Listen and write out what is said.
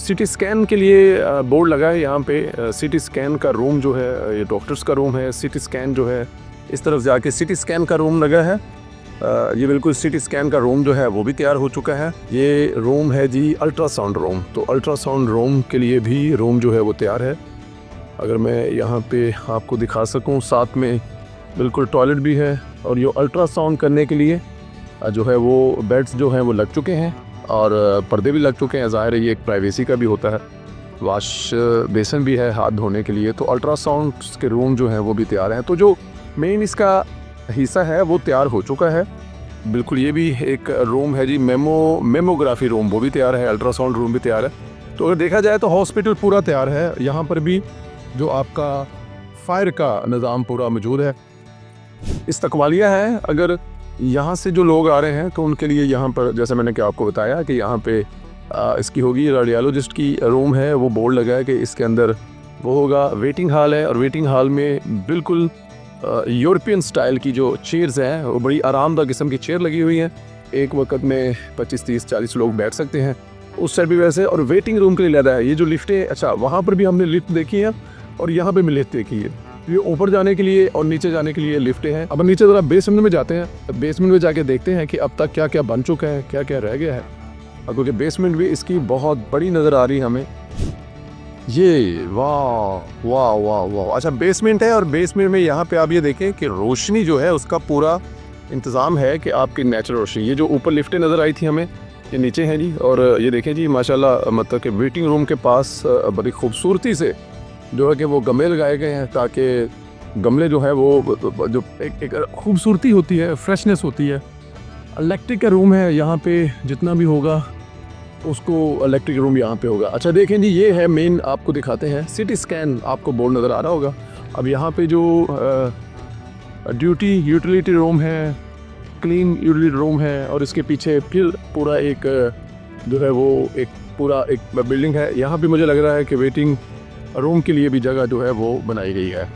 CT scan के लिए board लगा है यहाँ पे। सिटी स्कैन का रूम जो है ये डॉक्टर्स का रूम है। सिटी स्कैन जो है इस तरफ जाके सिटी स्कैन का रूम लगा है। ये बिल्कुल सिटी स्कैन का रूम जो है वो भी तैयार हो चुका है। ये रूम है जी अल्ट्रासाउंड रूम। तो अल्ट्रासाउंड रूम के लिए भी रूम जो है वो तैयार है। अगर मैं यहाँ पे आपको दिखा सकूँ, साथ में बिल्कुल टॉयलेट भी है और ये अल्ट्रासाउंड करने के लिए जो है वो बेड्स जो हैं वो लग चुके हैं और पर्दे भी लग चुके हैं। ज़ाहिर है ये एक प्राइवेसी का भी होता है। वॉश बेसन भी है हाथ धोने के लिए। तो अल्ट्रासाउंड के रूम जो हैं वो भी तैयार हैं। तो जो मेन इसका हिस्सा है वो तैयार हो चुका है बिल्कुल। ये भी एक रूम है जी मेमोग्राफी रूम, वो भी तैयार है। अल्ट्रासाउंड रूम भी तैयार है। तो अगर देखा जाए तो हॉस्पिटल पूरा तैयार है। यहाँ पर भी जो आपका फायर का निज़ाम पूरा मौजूद है। इस्तकबालिया है। अगर यहाँ से जो लोग आ रहे हैं तो उनके लिए यहाँ पर जैसे मैंने क्या आपको बताया कि यहाँ पे इसकी होगी रेडियोलॉजिस्ट की रूम है। वो बोर्ड लगा है कि इसके अंदर वो होगा वेटिंग हॉल है। और वेटिंग हॉल में बिल्कुल यूरोपियन स्टाइल की जो चेयर्स हैं वो बड़ी आरामदायक किस्म की चेयर लगी हुई हैं। एक वक्त में 25, 30, 40 लोग बैठ सकते हैं। उस साइड भी वैसे। और वेटिंग रूम के लिए लगा है। ये जो लिफ्ट है, अच्छा वहाँ पर भी हमने लिफ्ट देखी है और यहाँ पर भी लिफ्ट देखी है। ये ऊपर जाने के लिए और नीचे जाने के लिए लिफ्टें हैं। अब नीचे ज़रा बेसमेंट में जाते हैं। बेसमेंट में जाके देखते हैं कि अब तक क्या क्या बन चुका है, क्या क्या रह गया है। क्योंकि बेसमेंट भी इसकी बहुत बड़ी नज़र आ रही है हमें। ये वाह वाह वाह वाह। अच्छा बेसमेंट है और बेसमेंट में यहाँ पे आप ये देखें कि रोशनी जो है उसका पूरा इंतज़ाम है कि आपकी नेचुरल रोशनी। ये जो ऊपर लिफ्टें नज़र आई थी हमें, ये नीचे हैं जी। और ये देखें जी माशाल्लाह, मतलब कि वेटिंग रूम के पास बड़ी खूबसूरती से जो है कि वो गमले लगाए गए हैं ताकि गमले जो है वो जो एक खूबसूरती होती है, फ्रेशनेस होती है। इलेक्ट्रिक का रूम है यहाँ पे, जितना भी होगा उसको इलेक्ट्रिक रूम यहाँ पे होगा। अच्छा देखें जी, ये है मेन, आपको दिखाते हैं सिटी स्कैन। आपको बोर्ड नज़र आ रहा होगा। अब यहाँ पे जो ड्यूटी यूटिलिटी रूम है, क्लीन यूटिलिटी रूम है और इसके पीछे फिर पूरा एक जो है वो एक पूरा एक बिल्डिंग है। यहाँ पे मुझे लग रहा है कि वेटिंग रूम के लिए भी जगह जो है वो बनाई गई है।